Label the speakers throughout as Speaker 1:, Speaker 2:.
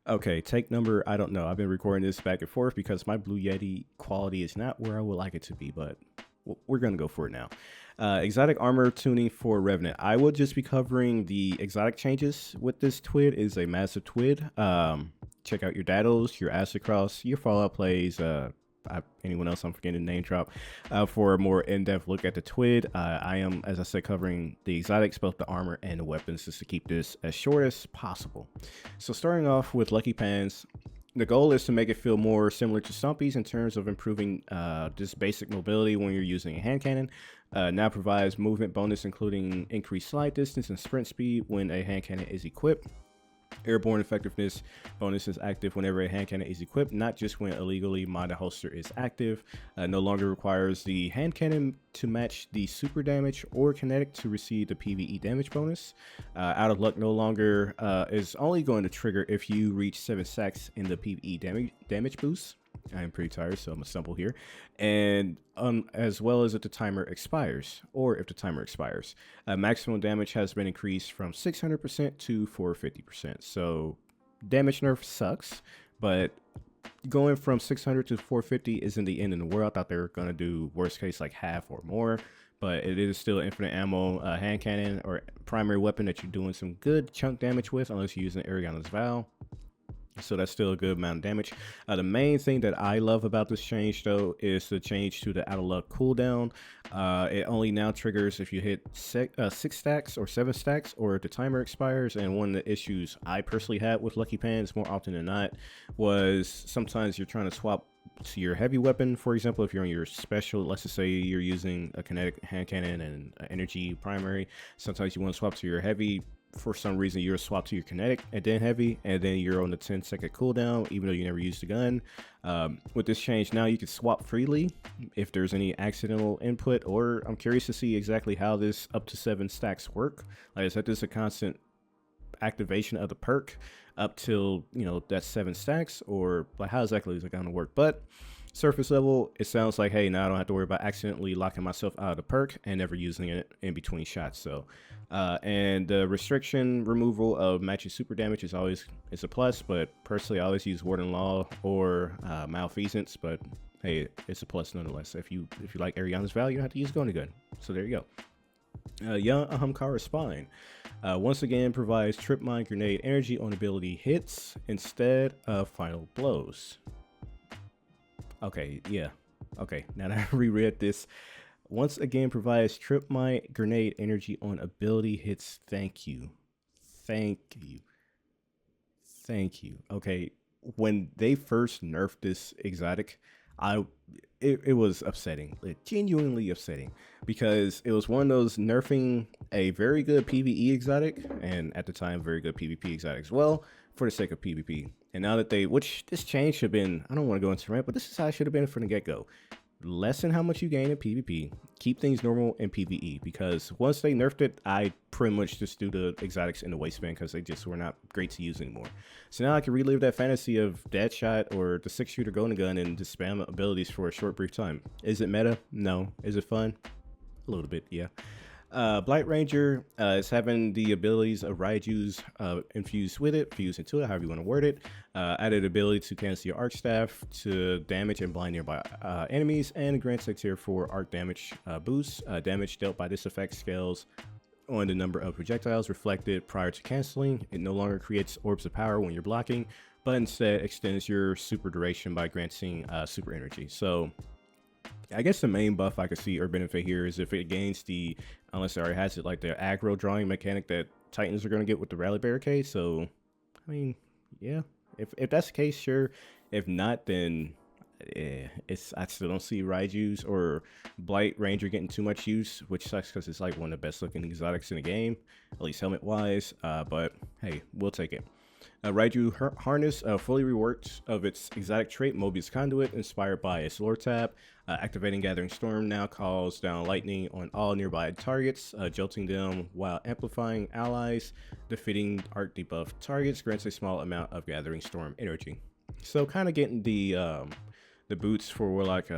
Speaker 1: Okay, take number, I don't know. I've been recording this back and forth because my Blue Yeti quality is not where I would like it to be, but we're going to go for it now. Exotic armor tuning for Revenant. I will just be covering the exotic changes with this twid. It is a massive twid. Check out your Daddles, your Acid Cross, your Fallout plays, anyone else I'm forgetting to name drop, for a more in-depth look at the twid. I am, as I said, covering the exotics, both the armor and the weapons, just to keep this as short as possible. So starting off with Lucky Pans, the goal is to make it feel more similar to Stumpy's in terms of improving just basic mobility when you're using a hand cannon. Now provides movement bonus, including increased slide distance and sprint speed when a hand cannon is equipped. Airborne effectiveness bonus is active whenever a hand cannon is equipped, not just when illegally modded holster is active. No longer requires the hand cannon to match the super damage or kinetic to receive the PvE damage bonus. Out of Luck no longer is only going to trigger if you reach 7 stacks in the PvE damage boost. I am pretty tired, so I'm gonna stumble here. And as well as if the timer expires, or if the timer expires. Maximum damage has been increased from 600% to 450%. So damage nerf sucks, but going from 600 to 450 isn't the end in the world. I thought they were gonna do worst case like half or more, but it is still infinite ammo hand cannon or primary weapon that you're doing some good chunk damage with, unless you're using Ariana's Vow. So that's still a good amount of damage. The main thing that I love about this change, though, is the change to the Out of Luck cooldown. It only now triggers if you hit 6 stacks or 7 stacks, or if the timer expires. And one of the issues I personally had with Lucky Pans more often than not was sometimes you're trying to swap to your heavy weapon. For example, if you're on your special, let's just say you're using a kinetic hand cannon and energy primary, sometimes you want to swap to your heavy. For some reason, you're swapped to your kinetic and then heavy, and then you're on the 10-second cooldown, even though you never used the gun. With this change, now you can swap freely if there's any accidental input, or I'm curious to see exactly how this up to 7 stacks work. Like I said, this is a constant activation of the perk up till, you know, that's 7 stacks, or like how exactly is it going to work? But surface level, it sounds like, hey, now I don't have to worry about accidentally locking myself out of the perk and never using it in between shots. So and the restriction removal of matching super damage is always a plus, but personally I always use Warden Law or Malfeasance, but hey, it's a plus nonetheless. If you like Ariana's Vow, you don't have to use Gona Gun. So there you go. Young Ahamkara Spine once again provides Trip Mine Grenade energy on ability hits instead of final blows. Okay, yeah. Okay, now that I reread this, once again provides Trip Mine Grenade energy on ability hits. Thank you. Thank you. Thank you. Okay, when they first nerfed this exotic, it was upsetting, like, genuinely upsetting, because it was one of those nerfing a very good PvE exotic, and at the time very good PvP exotic as well, for the sake of PvP. And now that which this change should have been, I don't want to go into rant, but this is how it should have been from the get-go. Lessen how much you gain in PvP, keep things normal in PvE, because once they nerfed it, I pretty much just do the exotics in the waistband because they just were not great to use anymore. So now I can relive that fantasy of Deadshot or the 6-shooter Golden Gun and just spam abilities for a short brief time. Is it meta? No. Is it fun? A little bit, yeah. Blight Ranger is having the abilities of Raiju's infused with it, fused into it, however you want to word it. Added ability to cancel your arc staff to damage and blind nearby enemies, and grants a tier 4 arc damage boost. Damage dealt by this effect scales on the number of projectiles reflected prior to canceling. It no longer creates orbs of power when you're blocking, but instead extends your super duration by granting super energy. So I guess the main buff I could see or benefit here is if it gains the, unless it already has it, like the aggro drawing mechanic that Titans are going to get with the Rally Barricade. So, I mean, yeah, if that's the case, sure. If not, then I still don't see Raiju's or Blight Ranger getting too much use, which sucks because it's like one of the best looking exotics in the game, at least helmet wise. But hey, we'll take it. Raiju Harness fully reworked of its exotic trait Mobius Conduit, inspired by its lore tab. Activating Gathering Storm now calls down lightning on all nearby targets, jolting them while amplifying allies. Defeating art debuff targets grants a small amount of Gathering Storm energy. So kind of getting the boots for Warlock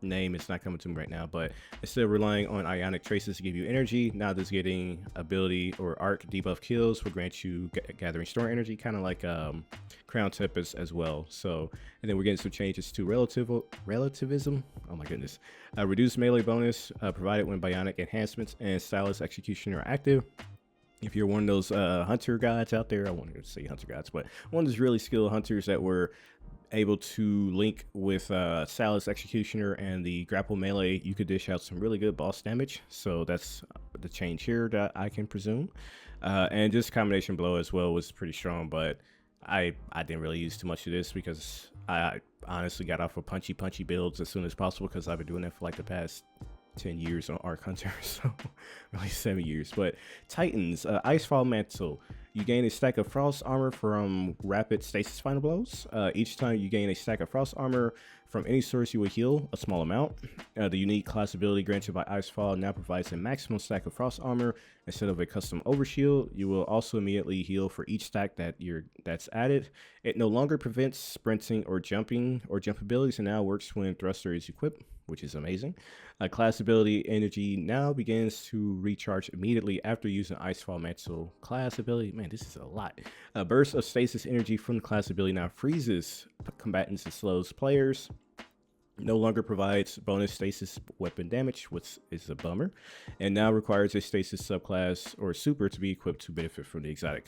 Speaker 1: name is not coming to me right now, but instead of relying on ionic traces to give you energy, now this getting ability or arc debuff kills will grant you gathering store energy, kind of like Crown Tempest as well. So, and then we're getting some changes to relativism. Oh my goodness. Reduced melee bonus provided when bionic enhancements and stylus execution are active. If you're one of those hunter gods out there, I wanted to say hunter gods, but one of those really skilled hunters that were able to link with Salus Executioner and the grapple melee, you could dish out some really good boss damage. So that's the change here that I can presume. And just combination blow as well was pretty strong, but I didn't really use too much of this because I honestly got off of punchy builds as soon as possible because I've been doing it for like the past 10 years on Arc Hunter, so really 7 years. But Titans, Icefall Mantle. You gain a stack of frost armor from rapid stasis final blows. Each time you gain a stack of frost armor from any source, you will heal a small amount. The unique class ability granted by Icefall now provides a maximum stack of frost armor instead of a custom overshield. You will also immediately heal for each stack that's added. It no longer prevents sprinting or jumping or jump abilities, and now works when thruster is equipped, which is amazing. Class ability energy now begins to recharge immediately after using Icefall Mantle class ability. Man, this is a lot. A burst of stasis energy from the class ability now freezes combatants and slows players. No longer provides bonus stasis weapon damage, which is a bummer, and now requires a stasis subclass or super to be equipped to benefit from the exotic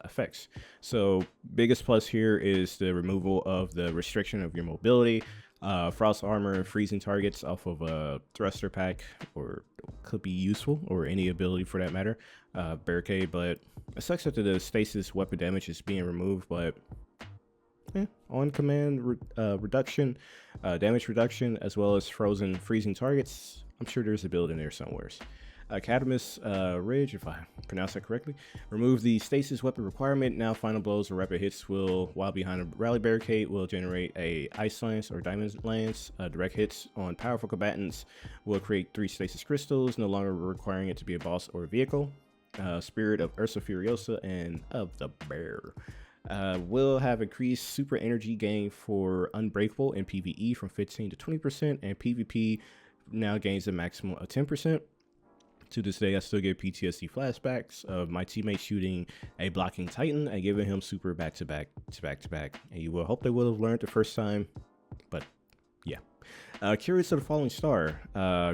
Speaker 1: effects. So biggest plus here is the removal of the restriction of your mobility. Frost armor, freezing targets off of a thruster pack, or could be useful, or any ability for that matter. Barricade, but it sucks that the stasis weapon damage is being removed, but on command reduction, damage reduction, as well as freezing targets. I'm sure there's a build in there somewhere. Cadmus Ridge, if I pronounce that correctly, remove the stasis weapon requirement. Now final blows or rapid hits will, while behind a rally barricade, will generate a ice lance or diamond lance. Direct hits on powerful combatants will create 3 stasis crystals, no longer requiring it to be a boss or a vehicle. Spirit of Ursa Furiosa and of the Bear. Will have increased super energy gain for Unbreakable in PvE from 15 to 20%, and PvP now gains a maximum of 10%. To this day, I still get PTSD flashbacks of my teammate shooting a blocking Titan and giving him super back to back. And you will hope they would have learned the first time, but yeah. Curious of the Falling Star,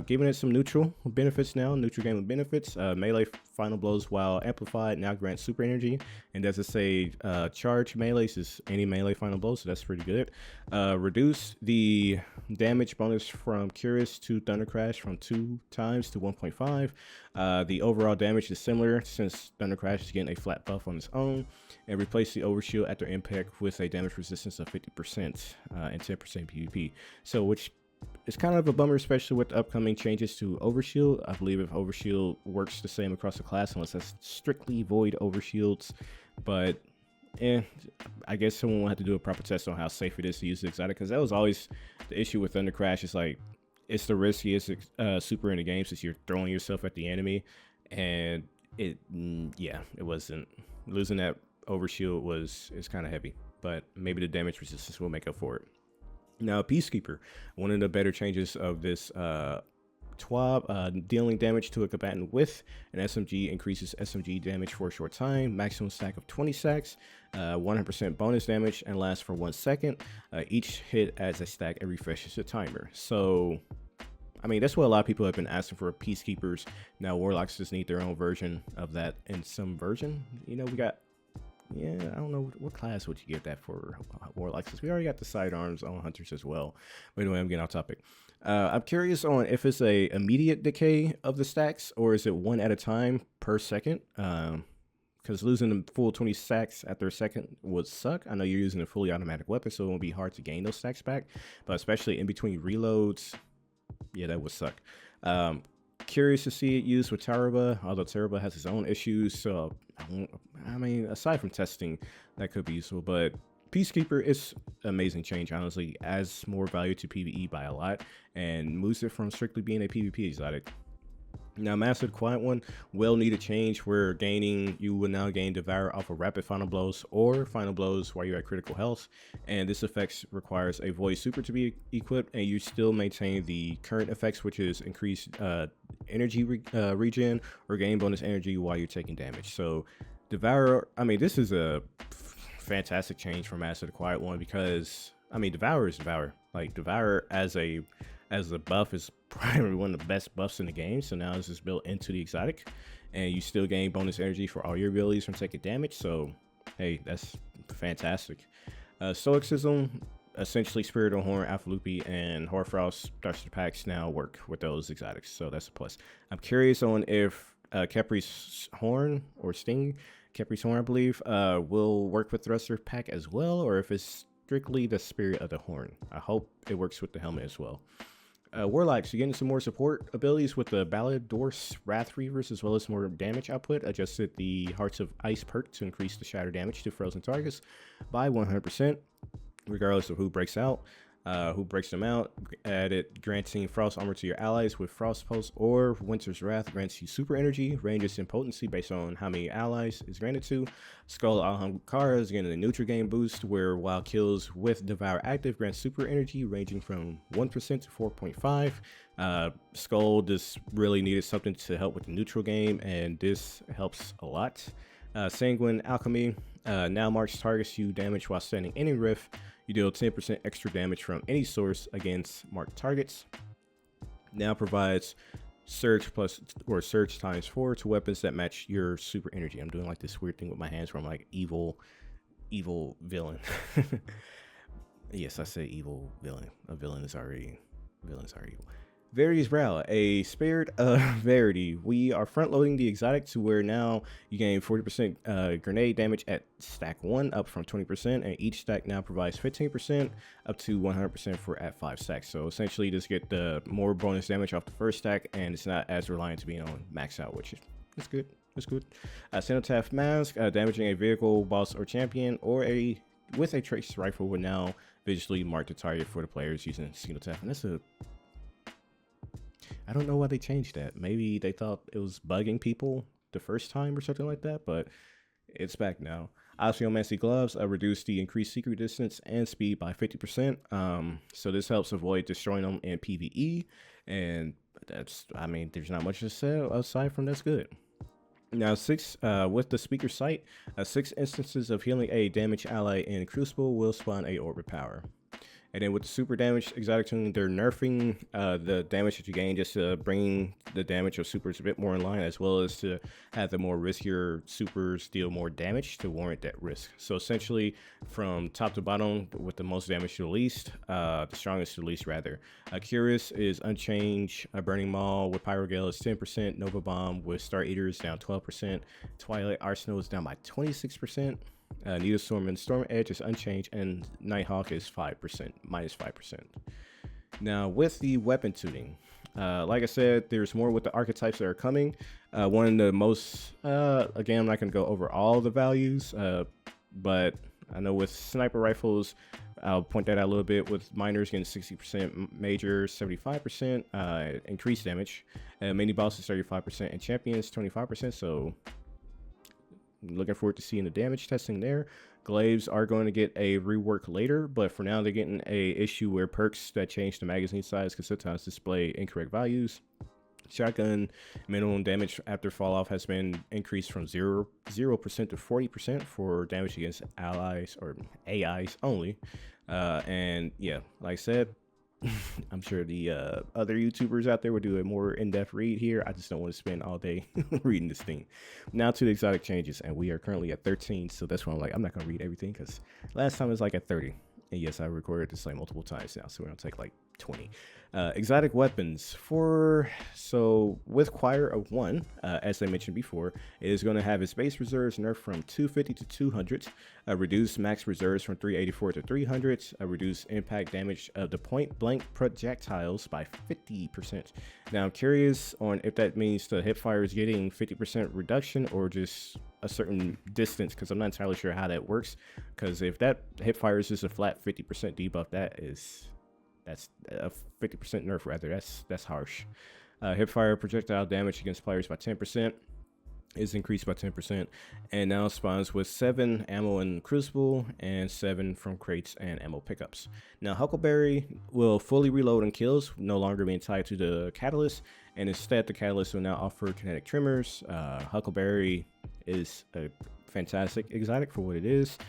Speaker 1: giving it some neutral benefits now, neutral gaming benefits. Melee final blows while amplified now grant super energy, and does it say charge melees is any melee final blows, so that's pretty good. Reduce the damage bonus from Cuirass to Thunder Crash from 2 times to 1.5. The overall damage is similar since Thunder Crash is getting a flat buff on its own, and replace the overshield after impact with a damage resistance of 50% and 10% PvP. So which it's kind of a bummer, especially with the upcoming changes to Overshield. I believe if Overshield works the same across the class, unless that's strictly void Overshields. But I guess someone will have to do a proper test on how safe it is to use the exotic, because that was always the issue with Thunder Crash. It's like, it's the riskiest super in the game since you're throwing yourself at the enemy. And it wasn't, losing that Overshield is kind of heavy, but maybe the damage resistance will make up for it. Now, Peacekeeper, one of the better changes of this TWAB, dealing damage to a combatant with an SMG increases SMG damage for a short time, maximum stack of 20 stacks, 100% bonus damage, and lasts for 1 second. Each hit adds a stack and refreshes the timer. So, I mean, that's what a lot of people have been asking for Peacekeepers. Now, Warlocks just need their own version of that in some version. You know, we got... Yeah, I don't know what class would you get that for Warlocks, because we already got the sidearms on Hunters as well. But anyway, I'm getting off topic. I'm curious on if it's a immediate decay of the stacks, or is it 1 at a time per second? Because losing the full 20 stacks after a second would suck. I know you're using a fully automatic weapon, so it won't be hard to gain those stacks back. But especially in between reloads, yeah, that would suck. Curious to see it used with Tarrabah, although Tarrabah has its own issues. So, I mean, aside from testing, that could be useful. But Peacekeeper is an amazing change, honestly. Adds more value to PvE by a lot and moves it from strictly being a PvP exotic. Now, Mastered Quiet One will need a change where you will now gain Devour off of rapid final blows or final blows while you're at critical health. And this effect requires a Void Super to be equipped, and you still maintain the current effects, which is increased energy regen or gain bonus energy while you're taking damage. So Devour, I mean, this is a fantastic change for Mastered Quiet One because, I mean, Devour is Devour. Like, Devour as a buff is probably one of the best buffs in the game. So now this is built into the exotic, and you still gain bonus energy for all your abilities from taking damage. So hey, that's fantastic. Stoicism, essentially Spirit of Horn, Alpha Loopy, and Hoarfrost starter packs now work with those exotics, so that's a plus. I'm curious on if Khepri's Horn or Sting, Khepri's Horn I believe, will work with Thruster pack as well, or if it's strictly the Spirit of the Horn. I hope it works with the helmet as well. Warlocks, you're getting some more support abilities with the Ballidorse Wrathweavers, as well as more damage output. Adjusted the Hearts of Ice perk to increase the shatter damage to frozen targets by 100%, regardless of who breaks them out. Added granting Frost Armor to your allies with Frost Pulse, or Winter's Wrath grants you super energy, ranges, and potency based on how many allies is granted to. Skull Ahamkara is getting a neutral game boost, where while kills with Devour active grants super energy ranging from 1% to 4.5. Skull just really needed something to help with the neutral game, and this helps a lot. Sanguine Alchemy now marks targets you damage while standing in a rift. You deal 10% extra damage from any source against marked targets. Now provides surge surge times 4 to weapons that match your super energy. I'm doing like this weird thing with my hands where I'm like evil villain. Yes, I say evil villain. A villain is already evil. Verity's Brow, a Spirit of Verity. We are front loading the exotic to where now you gain 40% grenade damage at stack 1 up from 20%, and each stack now provides 15% up to 100% for at 5 stacks. So essentially you just get the more bonus damage off the first stack, and it's not as reliant to being on max out, which is good. It's good. Cenotaph Mask, damaging a vehicle, boss, or champion, or with a trace rifle will now visually mark the target for the players using Cenotaph, and that's I don't know why they changed that. Maybe they thought it was bugging people the first time or something like that, but it's back now. Osmiomancy Gloves reduce the increased secret distance and speed by 50%. So this helps avoid destroying them in PvE, and I mean, there's not much to say aside from that's good. Now, with the Speaker Sight, 6 instances of healing a damaged ally in Crucible will spawn a Orbit Power. And then with the super damage exotic tuning, they're nerfing the damage that you gain just to bring the damage of supers a bit more in line, as well as to have the more riskier supers deal more damage to warrant that risk. So essentially, from top to bottom, with the most damage to the least, the strongest to the least rather. Cuirass is unchanged. Burning Maul with Pyrogale is 10%. Nova Bomb with Star Eater is down 12%. Twilight Arsenal is down by 26%. Needle Storm and Storm Edge is unchanged, and Nighthawk is minus 5%. Now with the weapon tuning, like I said, there's more with the archetypes that are coming. One of the most, again, I'm not going to go over all the values, but I know with sniper rifles, I'll point that out a little bit. With miners getting 60%, majors 75%, increased damage, mini bosses 35%, and champions 25%. So looking forward to seeing the damage testing there. Glaives are going to get a rework later, but for now they're getting a issue where perks that change the magazine size can sometimes display incorrect values. Shotgun minimum damage after fall off has been increased from 0% to 40% for damage against allies or AIs only. And yeah, like I said, I'm sure the other YouTubers out there will do a more in-depth read here. I just don't want to spend all day reading this thing. Now to the exotic changes, and we are currently at 13, so that's why I'm like, I'm not going to read everything, because last time it was like at 30. And yes, I recorded this like multiple times now, so we're going to take like 20. Exotic weapons with Choir of 1, as I mentioned before, it is going to have its base reserves nerfed from 250 to 200, reduce max reserves from 384 to 300, reduce impact damage of the point blank projectiles by 50%. Now I'm curious on if that means the hipfire is getting 50% reduction or just a certain distance, because I'm not entirely sure how that works, because if that hipfire is just a flat 50% debuff, that's a 50% nerf rather. That's harsh. Hipfire projectile damage against players by 10% is increased by 10%, and now spawns with 7 ammo and crucible and 7 from crates and ammo pickups. Now Huckleberry will fully reload on kills, no longer being tied to the catalyst, and instead the catalyst will now offer kinetic trimmers. Huckleberry is a fantastic exotic for what it is,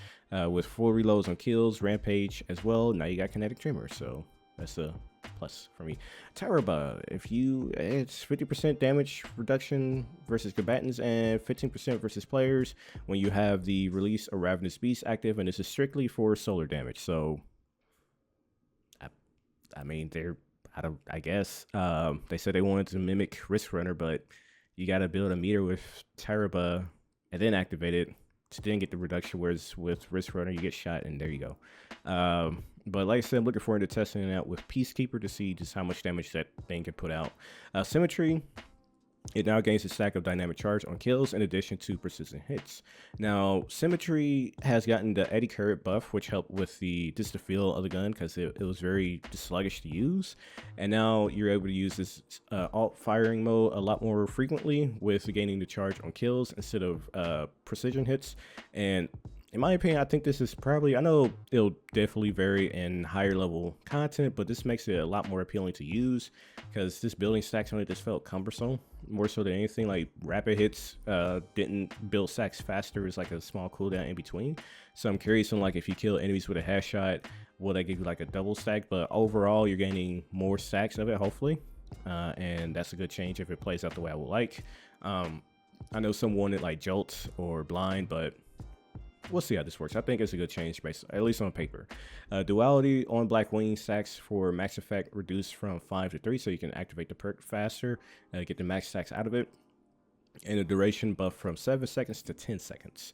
Speaker 1: with full reloads on kills, rampage as well. Now you got kinetic trimmers, so that's a plus for me. Tarrabah, it's 50% damage reduction versus combatants and 15% versus players when you have the release of Ravenous Beast active, and this is strictly for solar damage. So I mean, I guess they said they wanted to mimic Risk Runner, but you got to build a meter with Tarrabah and then activate it to then get the reduction, whereas with Risk Runner you get shot and there you go. But like I said, I'm looking forward to testing it out with Peacekeeper to see just how much damage that thing can put out. Symmetry, it now gains a stack of dynamic charge on kills in addition to persistent hits. Now, Symmetry has gotten the Eddy Current buff, which helped with just the feel of the gun because it was very sluggish to use. And now you're able to use this alt firing mode a lot more frequently with gaining the charge on kills instead of precision hits. And in my opinion, I think this is probably, I know it'll definitely vary in higher level content, but this makes it a lot more appealing to use because this building stacks on it just felt cumbersome more so than anything. Like rapid hits didn't build stacks faster. It's like a small cooldown in between. So I'm curious on like if you kill enemies with a headshot, will that give you like a double stack? But overall, you're gaining more stacks of it, hopefully. And that's a good change if it plays out the way I would like. I know some wanted like Jolt or Blind, but we'll see how this works. I think it's a good change, at least on paper. Duality on Black Wing stacks for max effect reduced from 5 to 3, so you can activate the perk faster, get the max stacks out of it. And the duration buff from 7 seconds to 10 seconds.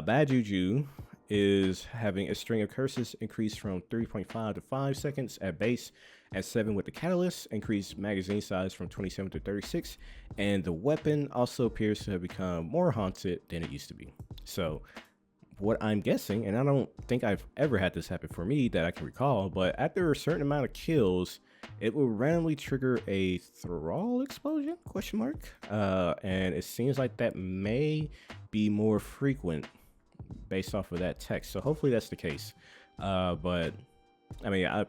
Speaker 1: Bad Juju is having a string of curses increased from 3.5 to 5 seconds at base. At 7 with the catalyst, increased magazine size from 27 to 36. And the weapon also appears to have become more haunted than it used to be. So what I'm guessing, and I don't think I've ever had this happen for me that I can recall, but after a certain amount of kills, it will randomly trigger a thrall explosion, question mark. And it seems like that may be more frequent based off of that text. So hopefully that's the case. But I mean,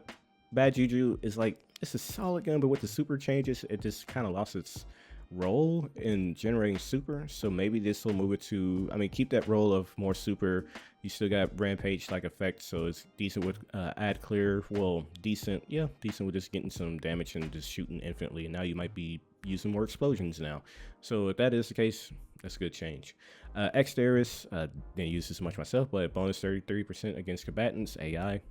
Speaker 1: Bad Juju is like, it's a solid gun, but with the super changes, it just kind of lost its role in generating super. So maybe this will move it to, I mean, keep that role of more super. You still got rampage like effect, so it's decent with ad clear. Well, decent with just getting some damage and just shooting infinitely. And now you might be using more explosions now. So if that is the case, that's a good change. Diris, didn't use this much myself, but bonus 33% against combatants, AI.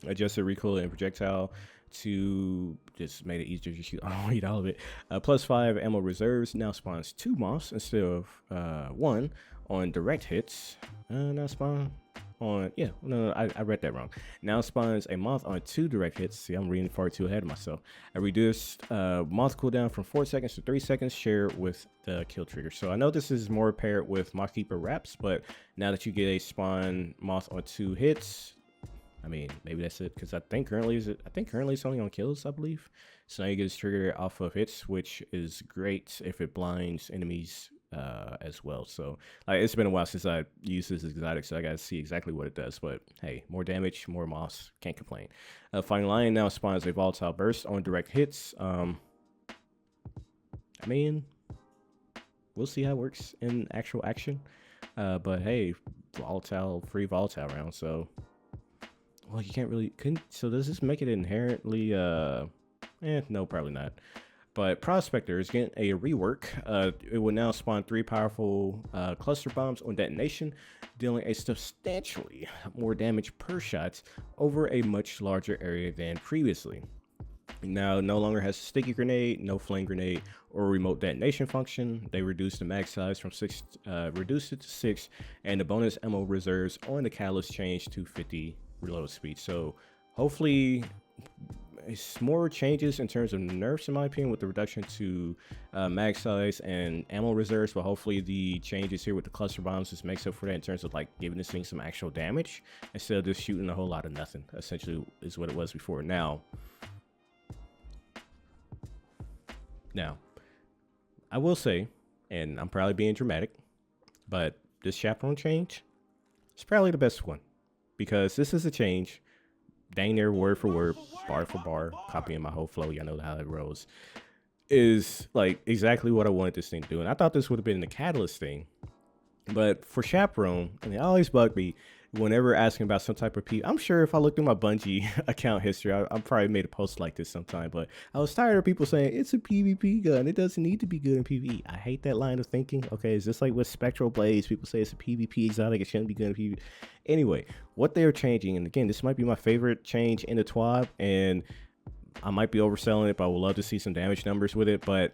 Speaker 1: Adjusted recoil and projectile to just made it easier to shoot. I don't need all of it. +5 ammo reserves now spawns 2 moths instead of 1 on direct hits. Now spawn on, I read that wrong. Now spawns a moth on 2 direct hits. See, I'm reading far too ahead of myself. I reduced moth cooldown from 4 seconds to 3 seconds, share with the kill trigger. So I know this is more paired with Mothkeeper wraps, but now that you get a spawn moth on 2 hits, I mean, maybe that's it, because I think currently it's only on kills, I believe. So now you get this trigger off of hits, which is great if it blinds enemies as well. So it's been a while since I used this exotic, so I gotta see exactly what it does. But hey, more damage, more moss, can't complain. Fighting Lion now spawns a volatile burst on direct hits. I mean, we'll see how it works in actual action. But hey, free volatile round, so. Well, you can't really, so does this make it inherently, no, probably not. But Prospector is getting a rework. It will now spawn 3 powerful cluster bombs on detonation, dealing a substantially more damage per shot over a much larger area than previously. Now, no longer has a sticky grenade, no flame grenade, or remote detonation function. They reduced the mag size from 6, reduced it to 6, and the bonus ammo reserves on the catalyst changed to 50 reload speed. So hopefully it's more changes in terms of nerfs, in my opinion, with the reduction to mag size and ammo reserves, but hopefully the changes here with the cluster bombs just makes up for that in terms of like giving this thing some actual damage instead of just shooting a whole lot of nothing, essentially is what it was before. Now Now, I will say, and I'm probably being dramatic, but this Chaperone change is probably the best one, because this is a change, dang near word for word, bar for bar, copying my whole flow. Y'all know how it rolls. Is like exactly what I wanted this thing to do. And I thought this would have been the Catalyst thing. But for Chaperone, and they always bug me whenever asking about some type of I'm sure if I look through my Bungie account history, I probably made a post like this sometime. But I was tired of people saying it's a PvP gun. It doesn't need to be good in PvE. I hate that line of thinking. Okay, is this like with Spectral Blades? People say it's a PvP exotic. It shouldn't be good in PvE. Anyway, what they are changing, and again, this might be my favorite change in the TWAB, and I might be overselling it, but I would love to see some damage numbers with it. But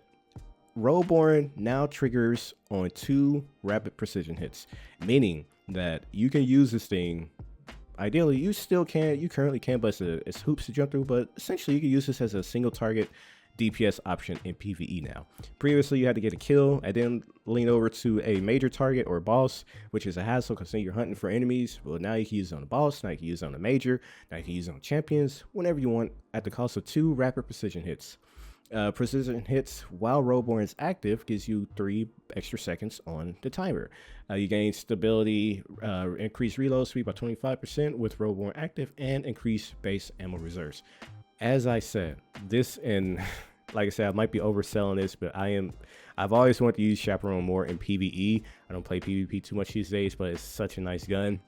Speaker 1: Rollborn now triggers on 2 rapid precision hits, meaning that you can use this thing. Ideally, you currently can, but it's hoops to jump through. But essentially, you can use this as a single target DPS option in PvE now. Previously, you had to get a kill and then lean over to a major target or boss, which is a hassle because then you're hunting for enemies. Well, now you can use it on a boss, now you can use it on a major, now you can use it on champions, whenever you want, at the cost of 2 rapid precision hits. Precision hits while Rollborn is active gives you 3 extra seconds on the timer. You gain stability, increase reload speed by 25% with Rollborn active, and increase base ammo reserves. As I said, this, and like I said, I might be overselling this, but I've always wanted to use Chaperone more in PvE. I don't play PvP too much these days, but it's such a nice gun.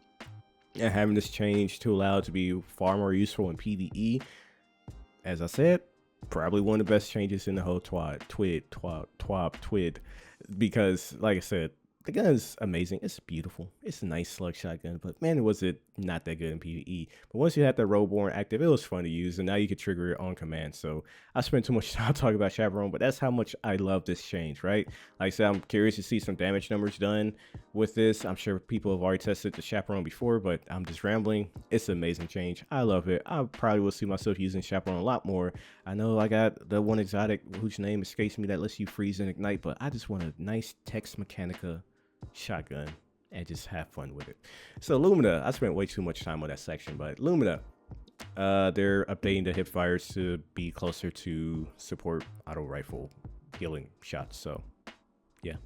Speaker 1: And having this change to allow it to be far more useful in PvE, as I said, probably one of the best changes in the whole TWAB, because like I said, the gun is amazing. It's beautiful. It's a nice slug shotgun, but man, was it not that good in PvE. But once you had that Rollborn active, it was fun to use, and now you can trigger it on command. So I spent too much time talking about Chaperone, but that's how much I love this change, right? Like I said, I'm curious to see some damage numbers done with this. I'm sure people have already tested the Chaperone before, but I'm just rambling. It's an amazing change. I love it. I probably will see myself using Chaperone a lot more. I know I got the one exotic whose name escapes me that lets you freeze and ignite, but I just want a nice Tex Mechanica shotgun and just have fun with it. So Lumina, I spent way too much time on that section, but Lumina, they're updating the hip fires to be closer to support auto rifle healing shots. So yeah,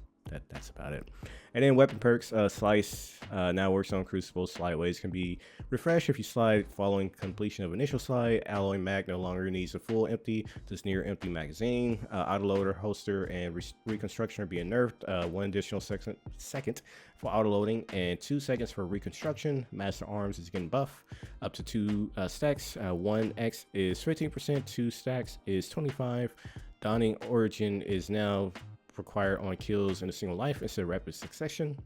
Speaker 1: that's about it. And then weapon perks, Slice now works on Crucible. Slide waves can be refreshed if you slide following completion of initial slide. Alloy mag no longer needs a full empty, just near empty magazine. Autoloader, holster, and reconstruction are being nerfed. 1 additional second for autoloading and 2 seconds for reconstruction. Master Arms is getting buff up to 2 stacks. 1x is 15%, 2 stacks is 25. Dawning Origin is now required on kills in a single life instead of rapid succession.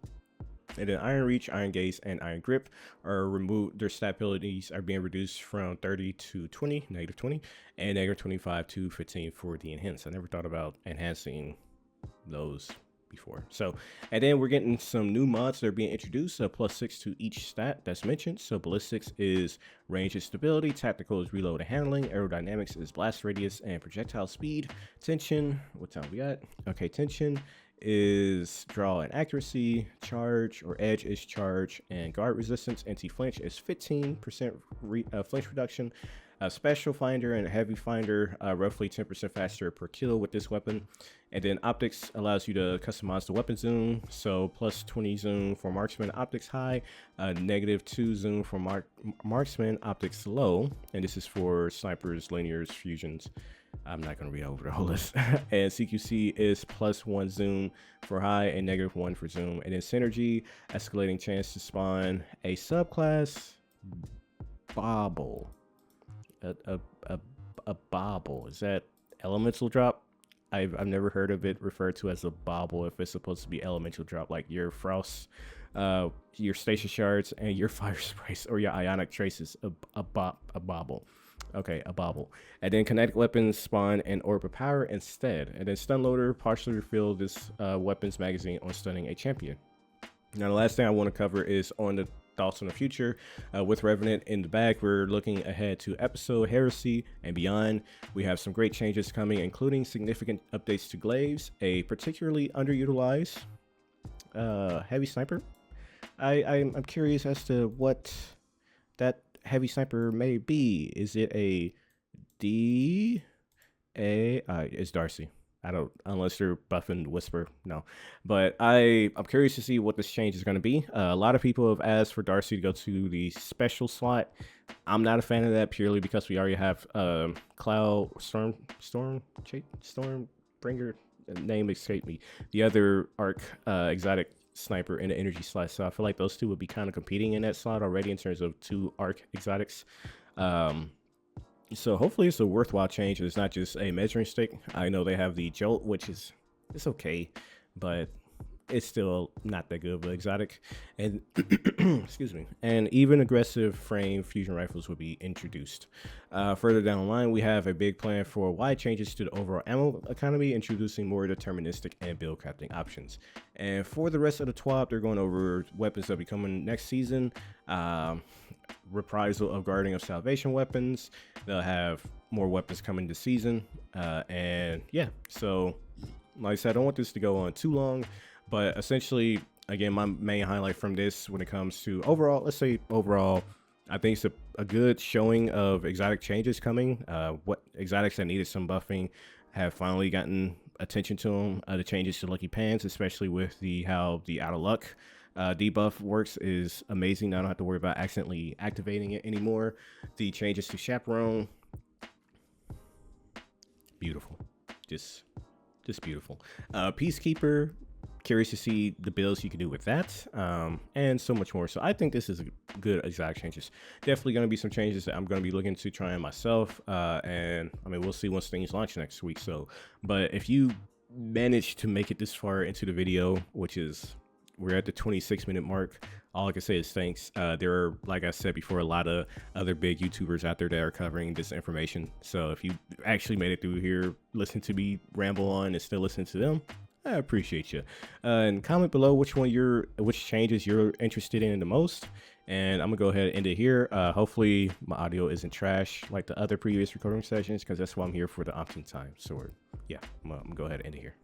Speaker 1: And then Iron Reach, Iron Gaze, and Iron Grip are removed. Their stat abilities are being reduced from 30 to 20, -20, and -25 to 15 for the enhance. I never thought about enhancing those before. So, and then we're getting some new mods that are being introduced, +6 to each stat that's mentioned. So ballistics is range and stability, tactical is reload and handling, aerodynamics is blast radius and projectile speed, tension, what time we got? Okay, tension is draw and accuracy, charge or edge is charge, and guard resistance. Anti-flinch is 15% flinch reduction. Special finder and heavy finder, roughly 10% faster per kill with this weapon. And then optics allows you to customize the weapon zoom. So +20 zoom for marksman, optics high, -2 zoom for marksman, optics low. And this is for snipers, linears, fusions. I'm not going to read over the whole list. And CQC is +1 zoom for high and -1 for zoom. And then synergy, escalating chance to spawn a subclass, bauble. A bauble, is that elemental drop? I've never heard of it referred to as a bauble if it's supposed to be elemental drop, like your frost, your station shards, and your fire sprays or your ionic traces. A bauble. Okay, a bauble. And then kinetic weapons spawn an orb of power instead. And then stun loader partially refill this weapons magazine on stunning a champion. Now the last thing I want to cover is on the thoughts on the future. With Revenant in the bag, we're looking ahead to episode Heresy and beyond. We have some great changes coming, including significant updates to glaives, a particularly underutilized heavy sniper. I'm curious as to what that heavy sniper may be. Is it a it's Darcy. I don't, unless they're buffing Whisper, no. But I'm curious to see what this change is going to be. A lot of people have asked for Darcy to go to the special slot. I'm not a fan of that purely because we already have Cloud Stormbringer. Name escaped me. The other arc exotic sniper in the energy slot. So I feel like those two would be kind of competing in that slot already in terms of 2 arc exotics. So hopefully it's a worthwhile change. It's not just a measuring stick. I know they have the Jolt, which is, it's okay, but it's still not that good of an exotic. And excuse me. And even aggressive frame fusion rifles will be introduced. Further down the line, we have a big plan for wide changes to the overall ammo economy, introducing more deterministic and build crafting options. And for the rest of the TWAB, they're going over weapons that will be coming next season. Reprisal of Guardian of Salvation weapons. They'll have more weapons coming this season. And yeah, so like I said, I don't want this to go on too long, but essentially, again, my main highlight from this when it comes to overall, let's say overall, I think it's a good showing of exotic changes coming. What exotics that needed some buffing have finally gotten attention to them. The changes to Lucky Pants, especially with how the Out of Luck debuff works, is amazing. I don't have to worry about accidentally activating it anymore. The changes to Chaperone, beautiful, just beautiful. Peacekeeper, curious to see the builds you can do with that, and so much more. So I think this is a good exotic changes. Definitely going to be some changes that I'm going to be looking to trying myself, and I mean, we'll see once things launch next week. So, but if you manage to make it this far into the video, which is, we're at the 26-minute mark, all I can say is thanks. There are, like I said before, a lot of other big YouTubers out there that are covering this information. So if you actually made it through here, listen to me ramble on and still listen to them, I appreciate you. And comment below which changes you're interested in the most. And I'm gonna go ahead and end it here. Hopefully my audio isn't trash like the other previous recording sessions, because that's why I'm here for the option time. So yeah, I'm gonna go ahead and end it here.